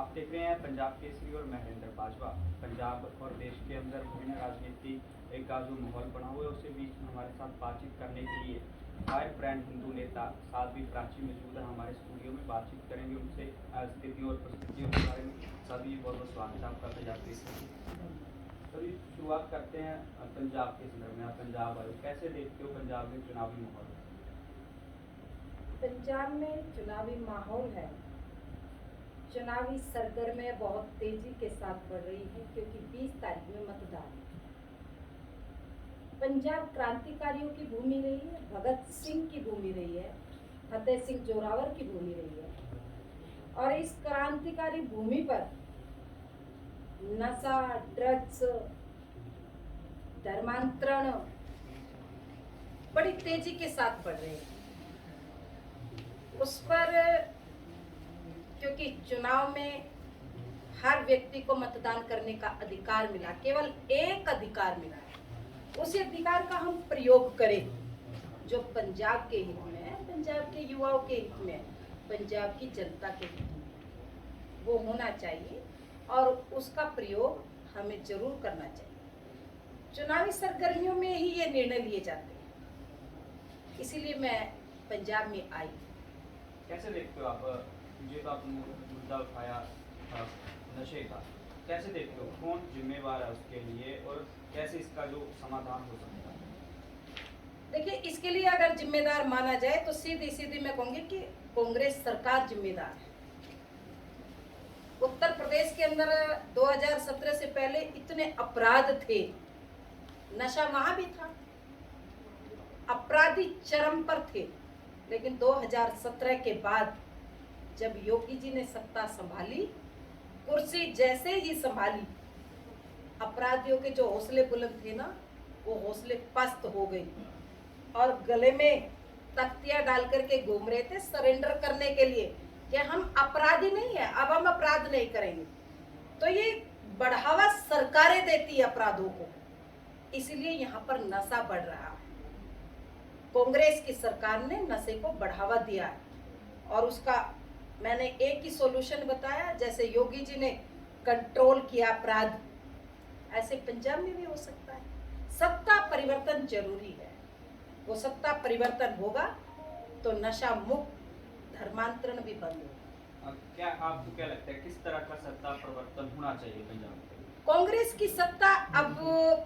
आप देख रहे हैं पंजाब केसरी और महेंद्र बाजवा। पंजाब और देश के अंदर विभिन्न राजनीति का जो माहौल बना हुआ है उसके बीच में हमारे साथ बातचीत करने के लिए फायर ब्रांड हिंदू नेता साध्वी प्राची मौजूद है हमारे स्टूडियो में। बातचीत करेंगे उनसे स्थिति और परिस्थितियों के बारे में। सभी बहुत बहुत स्वागत है आपका पंजाब केसरी। सभी शुरुआत करते हैं पंजाब के संदर्भ में। आप पंजाब आए, कैसे देखते हो पंजाब में चुनावी माहौल? पंजाब में चुनावी माहौल है, चुनावी सरगर्मियां बहुत तेजी के साथ बढ़ रही है क्योंकि 20 तारीख में मतदान है। पंजाब क्रांतिकारियों की भूमि रही है, भगत सिंह की भूमि रही है, फतेह सिंह जोरावर की भूमि रही है और इस क्रांतिकारी भूमि पर नशा, ड्रग्स, धर्मांतरण बड़ी तेजी के साथ बढ़ रहे हैं। उस पर क्योंकि चुनाव में हर व्यक्ति को मतदान करने का अधिकार मिला, केवल एक अधिकार मिला है, उसी अधिकार का हम प्रयोग करें जो पंजाब के हित में है, पंजाब के युवाओं के हित में है, पंजाब की जनता के हित में वो होना चाहिए और उसका प्रयोग हमें जरूर करना चाहिए। चुनावी सरगर्मियों में ही ये निर्णय लिए जाते हैं, इसीलिए मैं पंजाब में आई। कैसे देखते हो आप, जो आपने मुद्दा उठाया नशे का, कैसे देखते हो कौन जिम्मेवार है उसके लिए और कैसे इसका जो समाधान हो सकता है? देखिए, इसके लिए अगर जिम्मेदार माना जाए तो सीधी सीधी मैं कहूंगी कि कांग्रेस सरकार जिम्मेदार है। उत्तर प्रदेश के अंदर 2017 से पहले इतने अपराध थे, नशा वहां भी था, अपराधी चरम पर थे, लेकिन 2017 के बाद जब योगी जी ने सत्ता संभाली, कुर्सी जैसे ही संभाली, अपराधियों के जो हौसले बुलंद थे ना, वो हौसले पस्त हो गए और गले में तख्तियां डाल करके घूम रहे थे सरेंडर करने के लिए कि हम अपराधी नहीं है, अब हम अपराध नहीं करेंगे। तो ये बढ़ावा सरकारें देती है अपराधों को, इसलिए यहाँ पर नशा बढ़ रहा है। कांग्रेस की सरकार ने नशे को बढ़ावा दिया है और उसका मैंने एक ही सॉल्यूशन बताया। जैसे योगी जी ने कंट्रोल किया अपराध, ऐसे पंजाब में भी हो सकता है। सत्ता परिवर्तन जरूरी है, वो सत्ता परिवर्तन होगा तो नशा मुक्त, धर्मांतरण भी बंद होगा। क्या आपको क्या लगता है किस तरह का सत्ता परिवर्तन होना चाहिए पंजाब में? कांग्रेस की सत्ता अब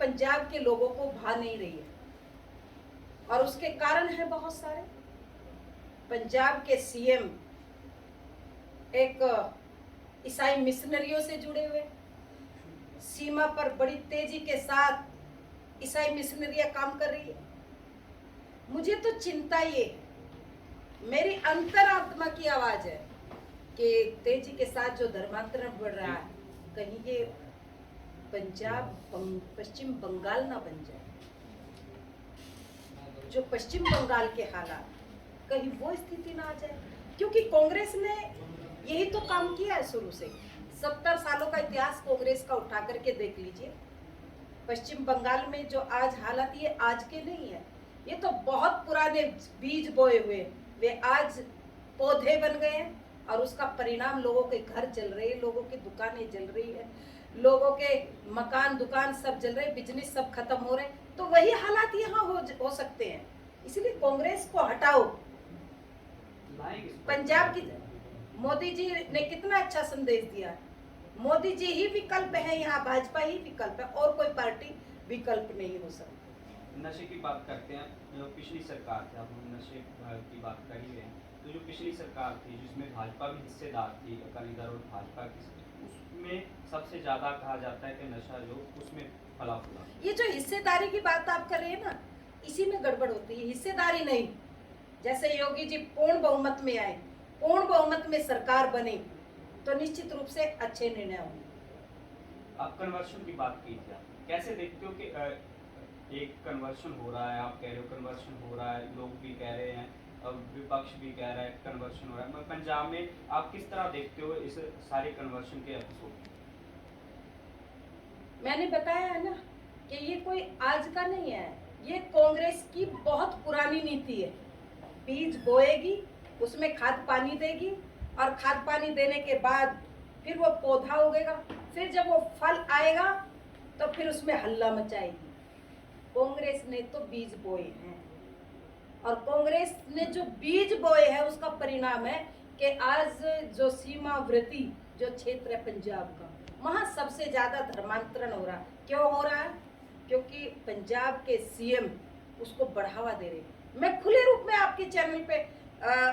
पंजाब के लोगों को भा नहीं रही है और उसके कारण है बहुत सारे। पंजाब के सीएम एक ईसाई मिशनरियों से जुड़े हुए, सीमा पर बड़ी तेजी के साथ ईसाई मिशनरियां काम कर रही है। मुझे तो चिंता ये, मेरी अंतरात्मा की आवाज है कि तेजी के साथ जो धर्मांतरण बढ़ रहा है, कहीं ये पंजाब पश्चिम बंगाल ना बन जाए। जो पश्चिम बंगाल के हालात, कहीं वो स्थिति ना आ जाए, क्योंकि कांग्रेस ने यही तो काम किया है शुरू से। 70 सालों का इतिहास कांग्रेस का उठा करके देख लीजिए। पश्चिम बंगाल में जो आज हालात, ये आज के नहीं है, ये तो बहुत पुराने बीज बोए हुए, वे आज पौधे बन गए हैं और उसका परिणाम लोगों के घर जल रहे हैं, लोगों की दुकानें जल रही है, लोगों के मकान दुकान सब जल रहे, बिजनेस सब खत्म हो रहे। तो वही हालात यहाँ हो सकते हैं, इसलिए कांग्रेस को हटाओ। पंजाब की मोदी जी ने कितना अच्छा संदेश दिया है, मोदी जी ही विकल्प है, यहाँ भाजपा ही विकल्प है और कोई पार्टी विकल्प नहीं हो सकती। नशे की बात करते हैं, जो पिछली सरकार थी, आप नशे की बात कर ही रहे हैं, तो जो पिछली सरकार थी जिसमें भाजपा भी हिस्सेदार थी, अकाली दल और भाजपा की, उसमें सबसे ज्यादा कहा जाता है कि नशा जो उसमें फला फूला। ये जो हिस्सेदारी की बात आप कर रहे हैं ना, इसी में गड़बड़ होती है। हिस्सेदारी नहीं, जैसे योगी जी पूर्ण बहुमत में आए, पूर्ण बहुमत में सरकार बनी, तो निश्चित रूप से अच्छे निर्णय होंगे। आप कन्वर्शन की बात की थी, कैसे देखते हो कि एक कन्वर्शन हो रहा है? आप कह रहे हो कन्वर्शन हो रहा है, लोग भी कह रहे हैं और विपक्ष भी कह रहा है कन्वर्शन हो रहा है। पंजाब में आप किस तरह देखते हो इस सारे कन्वर्शन के एपिसोड? मैंने बताया है ना कि ये कोई आज का नहीं है, ये कांग्रेस की बहुत पुरानी नीति है। बीज बोएगी, उसमें खाद पानी देगी और खाद पानी देने के बाद फिर वो पौधा उगेगा, फिर जब वो फल आएगा तो फिर उसमें हल्ला मचाएगी। कांग्रेस ने तो बीज बोए हैं, और कांग्रेस ने जो बीज बोए हैं उसका परिणाम है कि आज जो सीमावर्ती जो क्षेत्र है पंजाब का, वहां सबसे ज्यादा धर्मांतरण हो रहा है। क्यों हो रहा है? क्योंकि पंजाब के सीएम उसको बढ़ावा दे रहे हैं। मैं खुले रूप में आपके चैनल पे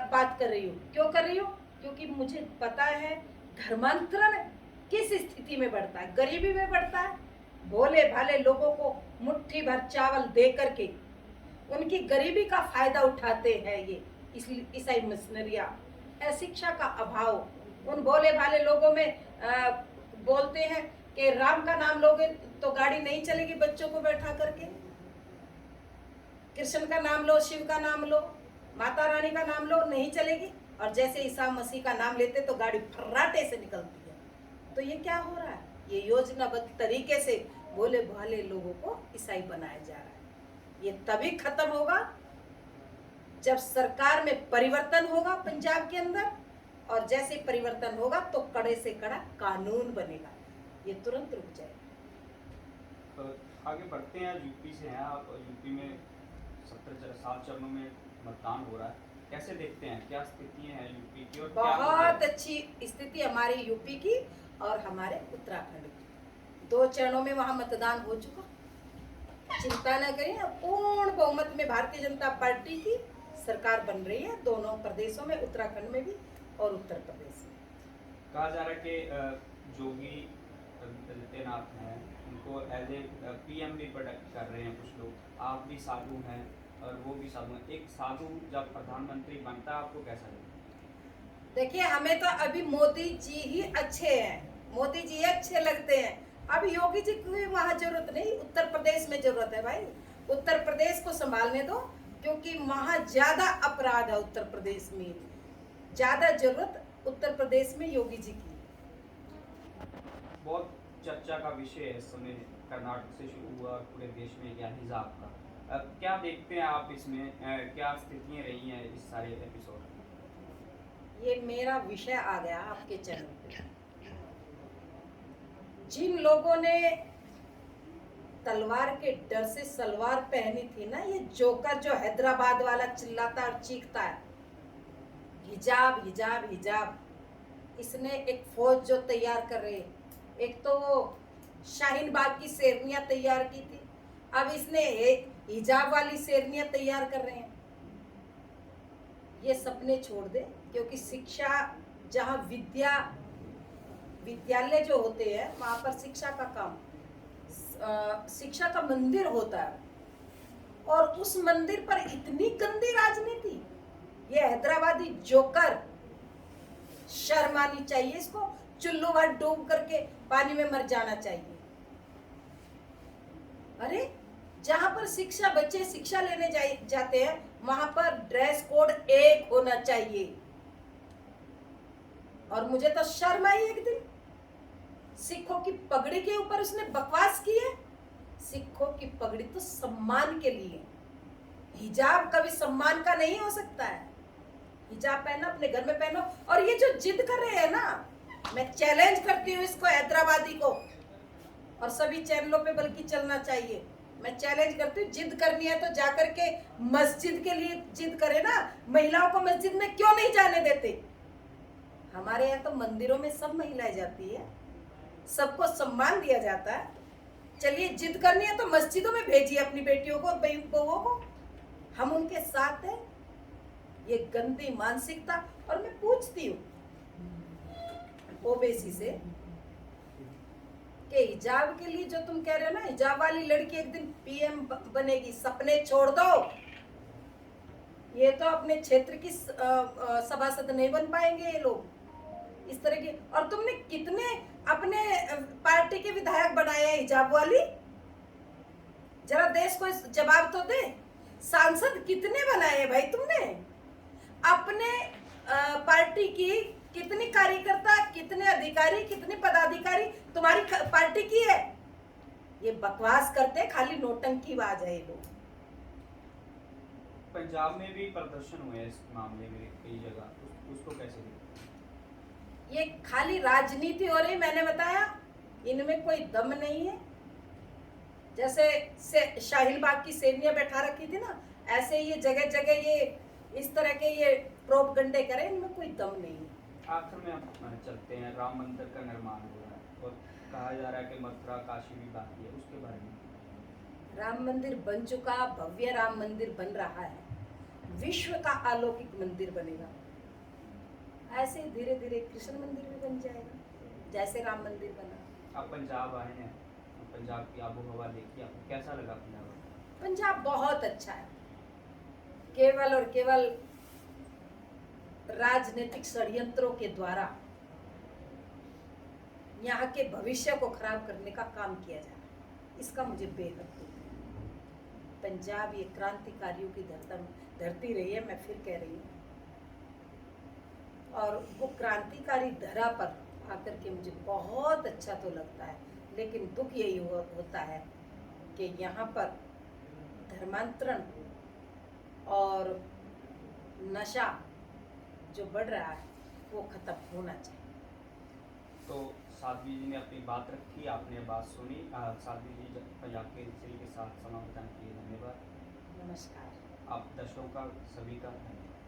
बात कर रही हूँ। क्यों कर रही हूँ? क्योंकि मुझे पता है धर्मांतरण किस स्थिति में बढ़ता है। गरीबी में बढ़ता है। भोले भाले लोगों को मुट्ठी भर चावल दे करके उनकी गरीबी का फायदा उठाते हैं ये ईसाई मिशनरियाँ। शिक्षा का अभाव, उन भोले भाले लोगों में बोलते हैं कि राम का नाम लोगे तो गाड़ी नहीं चलेगी बच्चों को बैठा करके, कृष्ण का नाम लो, शिव का नाम लो, माता रानी का नाम लो, नहीं चलेगी। और जैसे ईसा मसीह का नाम लेते तो गाड़ी फर्राटे से निकलती है। तो ये क्या हो रहा है? ये योजनाबद्ध तरीके से भोले भाले लोगों को ईसाई बनाया जा रहा है। ये तभी खत्म होगा जब सरकार में परिवर्तन होगा पंजाब के अंदर, और जैसे परिवर्तन होगा तो कड़े से कड़ा कानून बनेगा, ये तुरंत रुक जाएगा। तो आगे बढ़ते हैं। यूपी से हैं आप, यूपी में 7 चरणों में मतदान हो रहा है, कैसे देखते हैं, क्या स्थितियां हैं यूपी की? और बहुत अच्छी स्थिति हमारी यूपी की और हमारे उत्तराखंड की। 2 चरणों में वहां मतदान हो चुका, चिंता न करें। पूर्ण बहुमत में भारतीय जनता पार्टी की सरकार बन रही है दोनों प्रदेशों में, उत्तराखंड में भी और उत्तर प्रदेश में। कहा जा रहा है कि जोगी आदित्यनाथ हैं, उनको एज ए पीएम भी प्रोडक्ट कर रहे हैं कुछ लोग। आप भी साधु हैं और वो भी साधु हैं। एक साधु जब प्रधानमंत्री बनता है आपको कैसा लगता है? देखिए, हमें तो अभी मोदी जी ही अच्छे हैं, मोदी जी अच्छे लगते हैं। अब योगी जी की वहाँ जरूरत नहीं, उत्तर प्रदेश में जरूरत है भाई। उत्तर प्रदेश को संभालने दो, क्योंकि वहाँ ज्यादा अपराध है। उत्तर प्रदेश में ज्यादा जरूरत उत्तर प्रदेश में योगी जी की। बहुत चर्चा का विषय है इस समय, कर्नाटक से शुरू हुआ और पूरे देश में गया हिजाब का। क्या देखते हैं आप इसमें, क्या स्थितियां रही हैं इस सारे एपिसोड में? ये मेरा विषय आ गया आपके चैनल पे। जिन लोगों ने तलवार के डर से सलवार पहनी थी ना, ये जोकर जो हैदराबाद वाला चिल्लाता और चीखता है हिजाब हिजाब हिजाब, इसने एक फौज जो तैयार कर रहे, एक तो वो शाहीन बाग की शेरनियां तैयार की थी, अब इसने हिजाब वाली शेरनियां तैयार कर रहे हैं। ये सपने छोड़ दे, क्योंकि शिक्षा जहाँ विद्यालय जो होते हैं वहां पर शिक्षा का काम, शिक्षा का मंदिर होता है, और उस मंदिर पर इतनी गंदी राजनीति। ये हैदराबादी जोकर, शर्म आनी चाहिए इसको, चुल्लू भर डूब करके पानी में मर जाना चाहिए। अरे जहां पर शिक्षा, बच्चे शिक्षा लेने जाते हैं, वहां पर ड्रेस कोड एक होना चाहिए। और मुझे तो शर्म आई एक दिन, सिखों की पगड़ी के ऊपर उसने बकवास की है। सिखों की पगड़ी तो सम्मान के लिए, हिजाब कभी सम्मान का नहीं हो सकता है। हिजाब पहनो, अपने घर में पहनो। और ये जो जिद कर रहे हैं ना, मैं चैलेंज करती हूँ इसको, हैदराबादी को, और सभी चैनलों पे बल्कि चलना चाहिए। मैं चैलेंज करती हूँ, जिद करनी है तो जाकर के मस्जिद के लिए जिद करे ना। महिलाओं को मस्जिद में क्यों नहीं जाने देते? हमारे यहाँ तो मंदिरों में सब महिलाएं जाती है, सबको सम्मान दिया जाता है। चलिए, जिद करनी है तो मस्जिदों में भेजिए अपनी बेटियों को, बहुओं को, हम उनके साथ हैं। ये गंदी मानसिकता। और मैं पूछती हूँ ओबीसी से कि हिजाब के लिए जो तुम कह रहे हो ना, हिजाब वाली लड़की एक दिन पीएम बनेगी, सपने छोड़ दो। ये तो अपने क्षेत्र की सभासद नहीं बन पाएंगे ये लोग इस तरह के। और तुमने कितने अपने पार्टी के विधायक बनाए हैं हिजाब वाली? जरा देश को जवाब तो दे। सांसद कितने बनाए हैं भाई तुमने? अपने पार्टी की कितनी कार्यकर्ता, कितने अधिकारी, कितने पदाधिकारी तुम्हारी पार्टी की है? ये बकवास करते, खाली नोटंकीबाज है ये लोग। पंजाब में भी प्रदर्शन हुए इस मामले में कई जगह, उसको कैसे देखते? ये खाली राजनीति हो रही, मैंने बताया इनमें कोई दम नहीं है। जैसे शाहीन बाग की सेवियां बैठा रखी थी ना, ऐसे ये जगह जगह ये इस तरह के ये प्रोपगंडे करें, इनमें कोई दम नहीं है। आखिर में हम चलते हैं, राम मंदिर का निर्माण हो रहा है और कहा जा रहा है कि मथुरा काशी भी बाकी है, उसके बारे में। राम मंदिर बन चुका, भव्य राम मंदिर बन रहा है, विश्व का अलौकिक मंदिर बनेगा। ऐसे धीरे धीरे कृष्ण मंदिर भी बन जाएगा, जैसे राम मंदिर बना। आप पंजाब आए हैं, पंजाब की आबो हवा देखी, आपको कैसा लगा पंजाब? पंजाब बहुत अच्छा है। केवल और केवल राजनीतिक षड्यंत्रों के द्वारा यहाँ के भविष्य को खराब करने का काम किया जा रहा है, इसका मुझे बेहद दुख है। पंजाब ये क्रांतिकारियों की धरती रही है, मैं फिर कह रही हूँ, और वो क्रांतिकारी धरा पर आकर के मुझे बहुत अच्छा तो लगता है, लेकिन दुख यही होता है कि यहाँ पर धर्मांतरण और नशा जो बढ़ रहा है वो खत्म होना चाहिए। तो साध्वी जी ने अपनी बात रखी, आपने बात सुनी। साध्वी जी पंजाब के के साथ समाधान किए, धन्यवाद। नमस्कार। आप दर्शकों का सभी का धन्यवाद।